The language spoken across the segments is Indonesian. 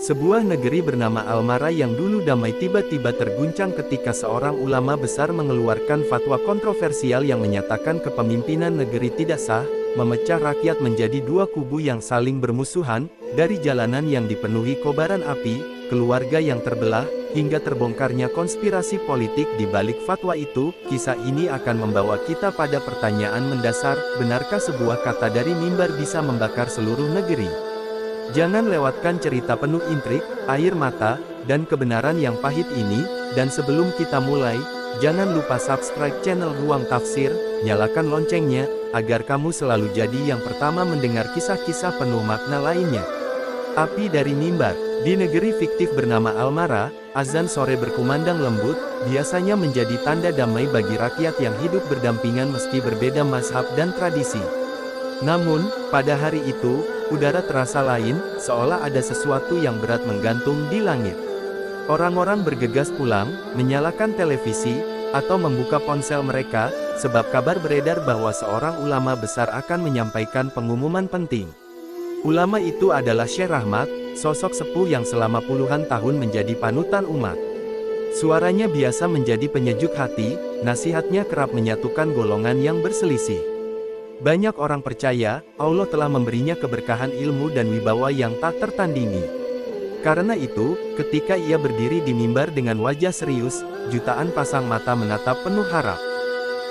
Sebuah negeri bernama Almara yang dulu damai tiba-tiba terguncang ketika seorang ulama besar mengeluarkan fatwa kontroversial yang menyatakan kepemimpinan negeri tidak sah, memecah rakyat menjadi dua kubu yang saling bermusuhan, dari jalanan yang dipenuhi kobaran api, keluarga yang terbelah, hingga terbongkarnya konspirasi politik di balik fatwa itu. Kisah ini akan membawa kita pada pertanyaan mendasar, benarkah sebuah kata dari mimbar bisa membakar seluruh negeri? Jangan lewatkan cerita penuh intrik, air mata, dan kebenaran yang pahit ini, dan sebelum kita mulai, jangan lupa subscribe channel Ruang Tafsir, nyalakan loncengnya, agar kamu selalu jadi yang pertama mendengar kisah-kisah penuh makna lainnya. Api dari mimbar. Di negeri fiktif bernama Almara, azan sore berkumandang lembut, biasanya menjadi tanda damai bagi rakyat yang hidup berdampingan meski berbeda mazhab dan tradisi. Namun, pada hari itu, udara terasa lain, seolah ada sesuatu yang berat menggantung di langit. Orang-orang bergegas pulang, menyalakan televisi, atau membuka ponsel mereka, sebab kabar beredar bahwa seorang ulama besar akan menyampaikan pengumuman penting. Ulama itu adalah Syekh Rahmat, sosok sepuh yang selama puluhan tahun menjadi panutan umat. Suaranya biasa menjadi penyejuk hati, nasihatnya kerap menyatukan golongan yang berselisih. Banyak orang percaya, Allah telah memberinya keberkahan ilmu dan wibawa yang tak tertandingi. Karena itu, ketika ia berdiri di mimbar dengan wajah serius, jutaan pasang mata menatap penuh harap.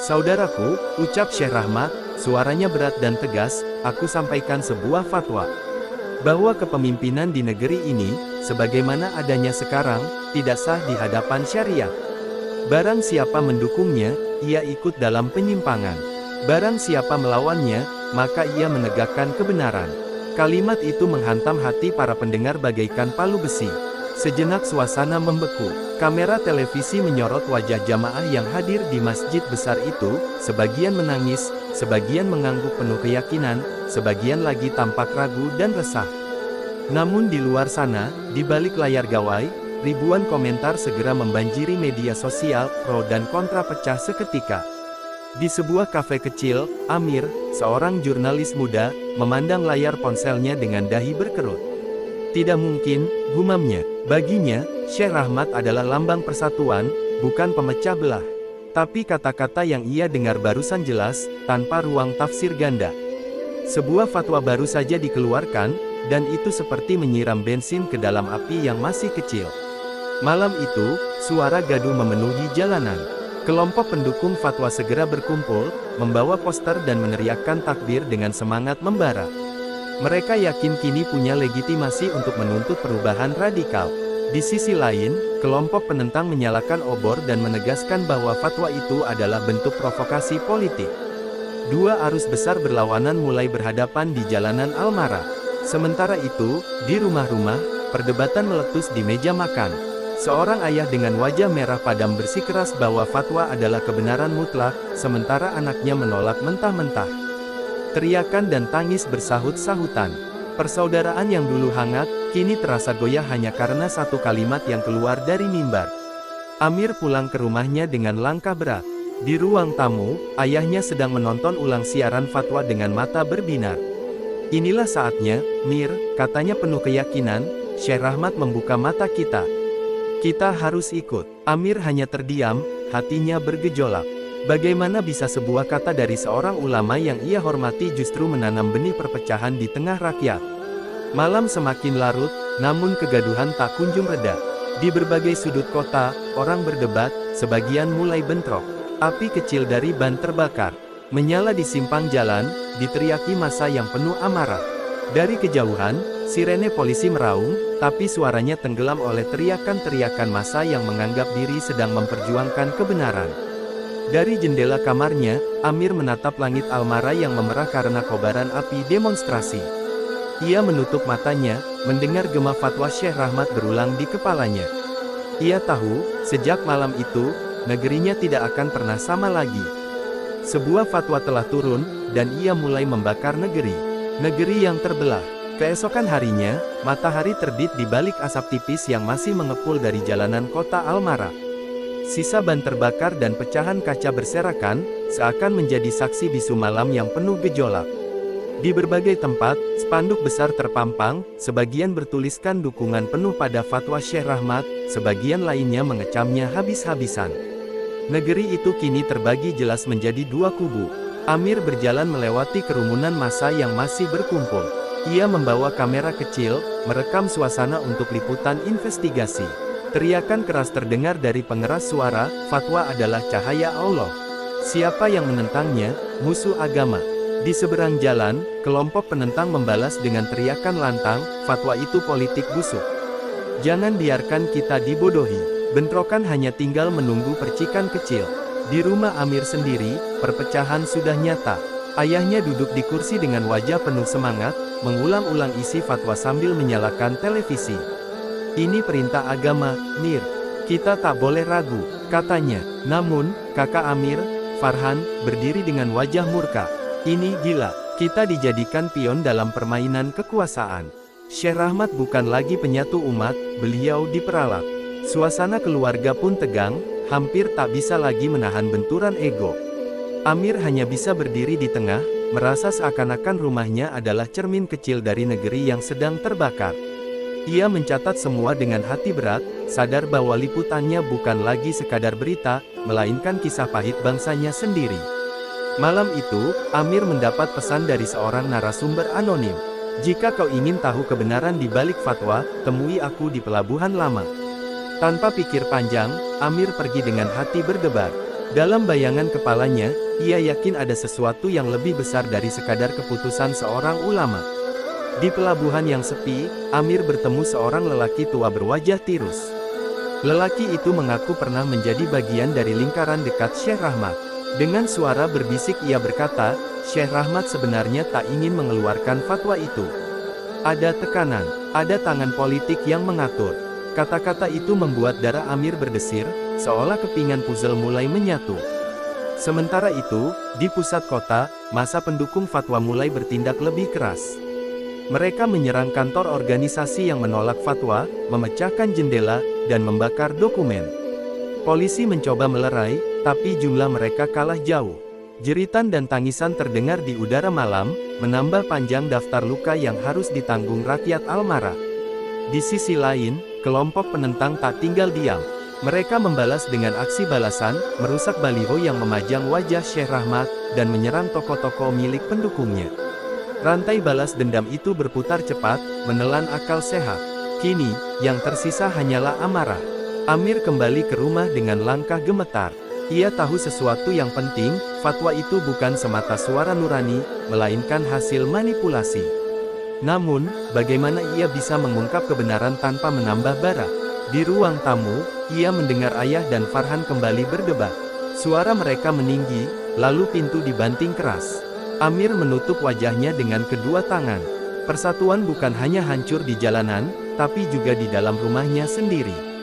"Saudaraku," ucap Syekh Rahmat, suaranya berat dan tegas, "aku sampaikan sebuah fatwa. Bahwa kepemimpinan di negeri ini, sebagaimana adanya sekarang, tidak sah di hadapan syariat. Barang siapa mendukungnya, ia ikut dalam penyimpangan. Barang siapa melawannya, maka ia menegakkan kebenaran." Kalimat itu menghantam hati para pendengar bagaikan palu besi. Sejenak suasana membeku. Kamera televisi menyorot wajah jamaah yang hadir di masjid besar itu, sebagian menangis, sebagian mengangguk penuh keyakinan, sebagian lagi tampak ragu dan resah. Namun di luar sana, di balik layar gawai, ribuan komentar segera membanjiri media sosial, pro dan kontra pecah seketika. Di sebuah kafe kecil, Amir, seorang jurnalis muda, memandang layar ponselnya dengan dahi berkerut. "Tidak mungkin," gumamnya. Baginya, Syekh Rahmat adalah lambang persatuan, bukan pemecah belah. Tapi kata-kata yang ia dengar barusan jelas, tanpa ruang tafsir ganda. Sebuah fatwa baru saja dikeluarkan, dan itu seperti menyiram bensin ke dalam api yang masih kecil. Malam itu, suara gaduh memenuhi jalanan. Kelompok pendukung fatwa segera berkumpul, membawa poster dan meneriakkan takbir dengan semangat membara. Mereka yakin kini punya legitimasi untuk menuntut perubahan radikal. Di sisi lain, kelompok penentang menyalakan obor dan menegaskan bahwa fatwa itu adalah bentuk provokasi politik. Dua arus besar berlawanan mulai berhadapan di jalanan Almara. Sementara itu, di rumah-rumah, perdebatan meletus di meja makan. Seorang ayah dengan wajah merah padam bersikeras bahwa fatwa adalah kebenaran mutlak, sementara anaknya menolak mentah-mentah. Teriakan dan tangis bersahut-sahutan. Persaudaraan yang dulu hangat, kini terasa goyah hanya karena satu kalimat yang keluar dari mimbar. Amir pulang ke rumahnya dengan langkah berat. Di ruang tamu, ayahnya sedang menonton ulang siaran fatwa dengan mata berbinar. "Inilah saatnya, Mir," katanya penuh keyakinan, "Syekh Rahmat membuka mata kita. Kita harus ikut." Amir hanya terdiam, hatinya bergejolak. Bagaimana bisa sebuah kata dari seorang ulama yang ia hormati justru menanam benih perpecahan di tengah rakyat? Malam semakin larut, namun kegaduhan tak kunjung reda. Di berbagai sudut kota, orang berdebat, sebagian mulai bentrok. Api kecil dari ban terbakar, menyala di simpang jalan, diteriaki massa yang penuh amarah. Dari kejauhan, sirene polisi meraung, tapi suaranya tenggelam oleh teriakan-teriakan massa yang menganggap diri sedang memperjuangkan kebenaran. Dari jendela kamarnya, Amir menatap langit Almara yang memerah karena kobaran api demonstrasi. Ia menutup matanya, mendengar gema fatwa Syekh Rahmat berulang di kepalanya. Ia tahu, sejak malam itu, negerinya tidak akan pernah sama lagi. Sebuah fatwa telah turun, dan ia mulai membakar negeri. Negeri yang terbelah. Keesokan harinya, matahari terbit di balik asap tipis yang masih mengepul dari jalanan kota Almara. Sisa ban terbakar dan pecahan kaca berserakan, seakan menjadi saksi bisu malam yang penuh gejolak. Di berbagai tempat, spanduk besar terpampang, sebagian bertuliskan dukungan penuh pada fatwa Syekh Rahmat, sebagian lainnya mengecamnya habis-habisan. Negeri itu kini terbagi jelas menjadi dua kubu. Amir berjalan melewati kerumunan massa yang masih berkumpul. Ia membawa kamera kecil, merekam suasana untuk liputan investigasi. Teriakan keras terdengar dari pengeras suara, fatwa adalah cahaya Allah. Siapa yang menentangnya, musuh agama. Di seberang jalan, kelompok penentang membalas dengan teriakan lantang, fatwa itu politik busuk. Jangan biarkan kita dibodohi. Bentrokan hanya tinggal menunggu percikan kecil. Di rumah Amir sendiri, perpecahan sudah nyata. Ayahnya duduk di kursi dengan wajah penuh semangat, mengulang-ulang isi fatwa sambil menyalakan televisi. Ini perintah agama, Mir. Kita tak boleh ragu, katanya. Namun, kakak Amir, Farhan, berdiri dengan wajah murka. Ini gila, kita dijadikan pion dalam permainan kekuasaan. Syekh Rahmat bukan lagi penyatu umat, beliau diperalat. Suasana keluarga pun tegang, hampir tak bisa lagi menahan benturan ego. Amir hanya bisa berdiri di tengah, merasa seakan-akan rumahnya adalah cermin kecil dari negeri yang sedang terbakar. Ia mencatat semua dengan hati berat, sadar bahwa liputannya bukan lagi sekadar berita, melainkan kisah pahit bangsanya sendiri. Malam itu, Amir mendapat pesan dari seorang narasumber anonim. Jika kau ingin tahu kebenaran di balik fatwa, temui aku di Pelabuhan Lama. Tanpa pikir panjang, Amir pergi dengan hati berdebar. Dalam bayangan kepalanya, ia yakin ada sesuatu yang lebih besar dari sekadar keputusan seorang ulama. Di pelabuhan yang sepi, Amir bertemu seorang lelaki tua berwajah tirus. Lelaki itu mengaku pernah menjadi bagian dari lingkaran dekat Syekh Rahmat. Dengan suara berbisik ia berkata, Syekh Rahmat sebenarnya tak ingin mengeluarkan fatwa itu. Ada tekanan, ada tangan politik yang mengatur. Kata-kata itu membuat darah Amir berdesir, seolah kepingan puzzle mulai menyatu. Sementara itu, di pusat kota, massa pendukung fatwa mulai bertindak lebih keras. Mereka menyerang kantor organisasi yang menolak fatwa, memecahkan jendela, dan membakar dokumen. Polisi mencoba melerai, tapi jumlah mereka kalah jauh. Jeritan dan tangisan terdengar di udara malam, menambah panjang daftar luka yang harus ditanggung rakyat Almara. Di sisi lain, kelompok penentang tak tinggal diam. Mereka membalas dengan aksi balasan, merusak baliho yang memajang wajah Syekh Rahmat, dan menyerang toko-toko milik pendukungnya. Rantai balas dendam itu berputar cepat, menelan akal sehat. Kini, yang tersisa hanyalah amarah. Amir kembali ke rumah dengan langkah gemetar. Ia tahu sesuatu yang penting, fatwa itu bukan semata suara nurani, melainkan hasil manipulasi. Namun, bagaimana ia bisa mengungkap kebenaran tanpa menambah bara? Di ruang tamu, ia mendengar ayah dan Farhan kembali berdebat. Suara mereka meninggi, lalu pintu dibanting keras. Amir menutup wajahnya dengan kedua tangan. Persatuan bukan hanya hancur di jalanan, tapi juga di dalam rumahnya sendiri.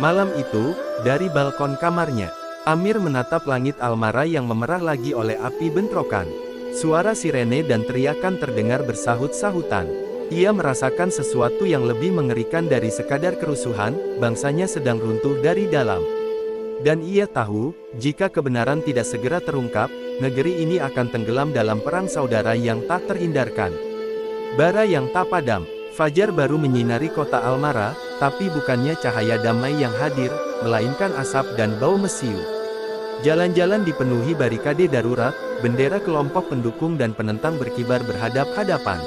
Malam itu, dari balkon kamarnya, Amir menatap langit Almara yang memerah lagi oleh api bentrokan. Suara sirene dan teriakan terdengar bersahut-sahutan. Ia merasakan sesuatu yang lebih mengerikan dari sekadar kerusuhan, bangsanya sedang runtuh dari dalam. Dan ia tahu, jika kebenaran tidak segera terungkap, negeri ini akan tenggelam dalam perang saudara yang tak terhindarkan. Bara yang tak padam. Fajar baru menyinari kota Almara, tapi bukannya cahaya damai yang hadir, melainkan asap dan bau mesiu. Jalan-jalan dipenuhi barikade darurat, bendera kelompok pendukung dan penentang berkibar berhadap-hadapan.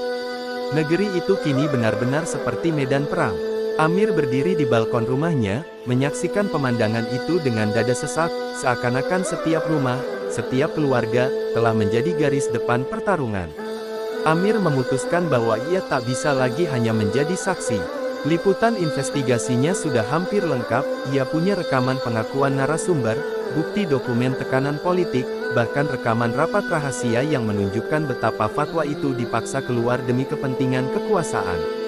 Negeri itu kini benar-benar seperti medan perang. Amir berdiri di balkon rumahnya, menyaksikan pemandangan itu dengan dada sesak, seakan-akan setiap rumah, setiap keluarga, telah menjadi garis depan pertarungan. Amir memutuskan bahwa ia tak bisa lagi hanya menjadi saksi. Liputan investigasinya sudah hampir lengkap, ia punya rekaman pengakuan narasumber, bukti dokumen tekanan politik, bahkan rekaman rapat rahasia yang menunjukkan betapa fatwa itu dipaksa keluar demi kepentingan kekuasaan.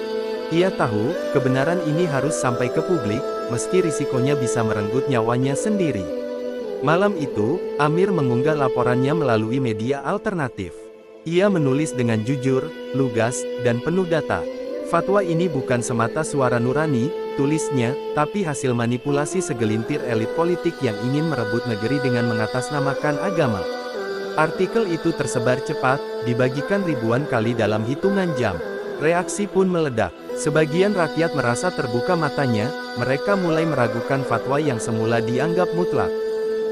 Ia tahu, kebenaran ini harus sampai ke publik, meski risikonya bisa merenggut nyawanya sendiri. Malam itu, Amir mengunggah laporannya melalui media alternatif. Ia menulis dengan jujur, lugas, dan penuh data. Fatwa ini bukan semata suara nurani, tulisnya, tapi hasil manipulasi segelintir elit politik yang ingin merebut negeri dengan mengatasnamakan agama. Artikel itu tersebar cepat, dibagikan ribuan kali dalam hitungan jam. Reaksi pun meledak. Sebagian rakyat merasa terbuka matanya, mereka mulai meragukan fatwa yang semula dianggap mutlak.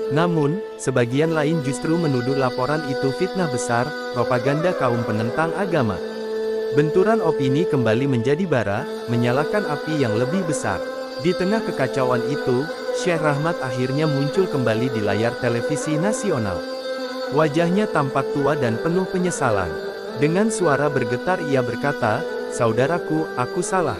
Namun, sebagian lain justru menuduh laporan itu fitnah besar, propaganda kaum penentang agama. Benturan opini kembali menjadi bara, menyalakan api yang lebih besar. Di tengah kekacauan itu, Syekh Rahmat akhirnya muncul kembali di layar televisi nasional. Wajahnya tampak tua dan penuh penyesalan. Dengan suara bergetar ia berkata, "Saudaraku, aku salah.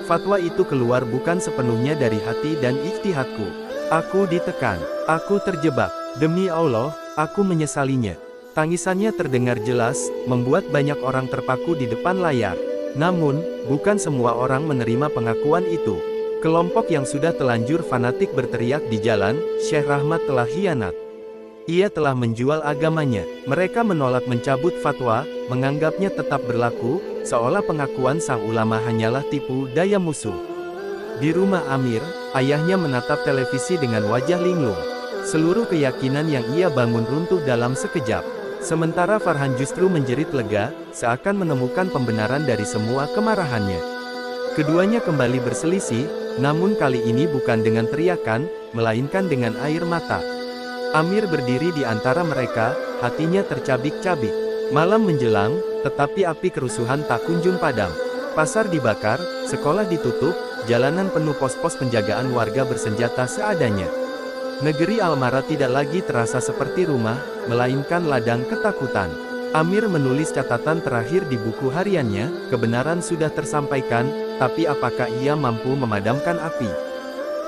Fatwa itu keluar bukan sepenuhnya dari hati dan ijtihadku. Aku ditekan. Aku terjebak. Demi Allah, aku menyesalinya." Tangisannya terdengar jelas, membuat banyak orang terpaku di depan layar. Namun, bukan semua orang menerima pengakuan itu. Kelompok yang sudah telanjur fanatik berteriak di jalan, Syekh Rahmat telah khianat. Ia telah menjual agamanya. Mereka menolak mencabut fatwa, menganggapnya tetap berlaku, seolah pengakuan sang ulama hanyalah tipu daya musuh. Di rumah Amir, ayahnya menatap televisi dengan wajah linglung. Seluruh keyakinan yang ia bangun runtuh dalam sekejap. Sementara Farhan justru menjerit lega, seakan menemukan pembenaran dari semua kemarahannya. Keduanya kembali berselisih, namun kali ini bukan dengan teriakan, melainkan dengan air mata. Amir berdiri di antara mereka, hatinya tercabik-cabik. Malam menjelang, tetapi api kerusuhan tak kunjung padam. Pasar dibakar, sekolah ditutup, jalanan penuh pos-pos penjagaan warga bersenjata seadanya. Negeri Almara tidak lagi terasa seperti rumah, melainkan ladang ketakutan. Amir menulis catatan terakhir di buku hariannya, kebenaran sudah tersampaikan, tapi apakah ia mampu memadamkan api?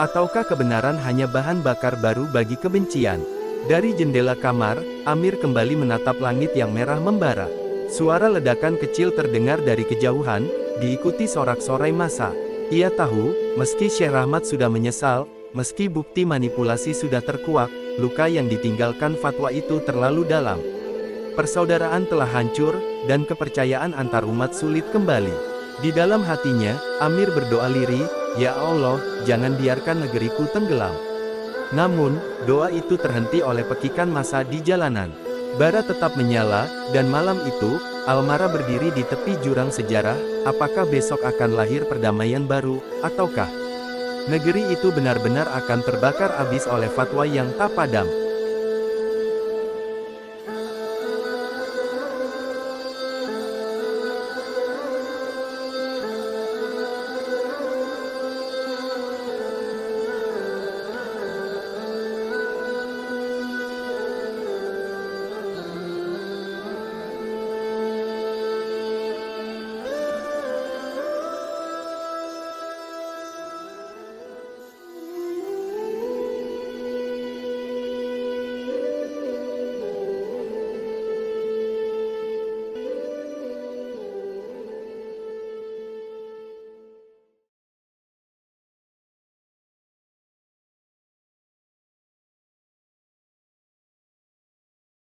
Ataukah kebenaran hanya bahan bakar baru bagi kebencian? Dari jendela kamar, Amir kembali menatap langit yang merah membara. Suara ledakan kecil terdengar dari kejauhan, diikuti sorak-sorai massa. Ia tahu, meski Syekh Rahmat sudah menyesal, meski bukti manipulasi sudah terkuak, luka yang ditinggalkan fatwa itu terlalu dalam. Persaudaraan telah hancur, dan kepercayaan antar umat sulit kembali. Di dalam hatinya, Amir berdoa lirih, "Ya Allah, jangan biarkan negeriku tenggelam." Namun, doa itu terhenti oleh pekikan massa di jalanan. Bara tetap menyala, dan malam itu, Almara berdiri di tepi jurang sejarah. Apakah besok akan lahir perdamaian baru, ataukah negeri itu benar-benar akan terbakar habis oleh fatwa yang tak padam?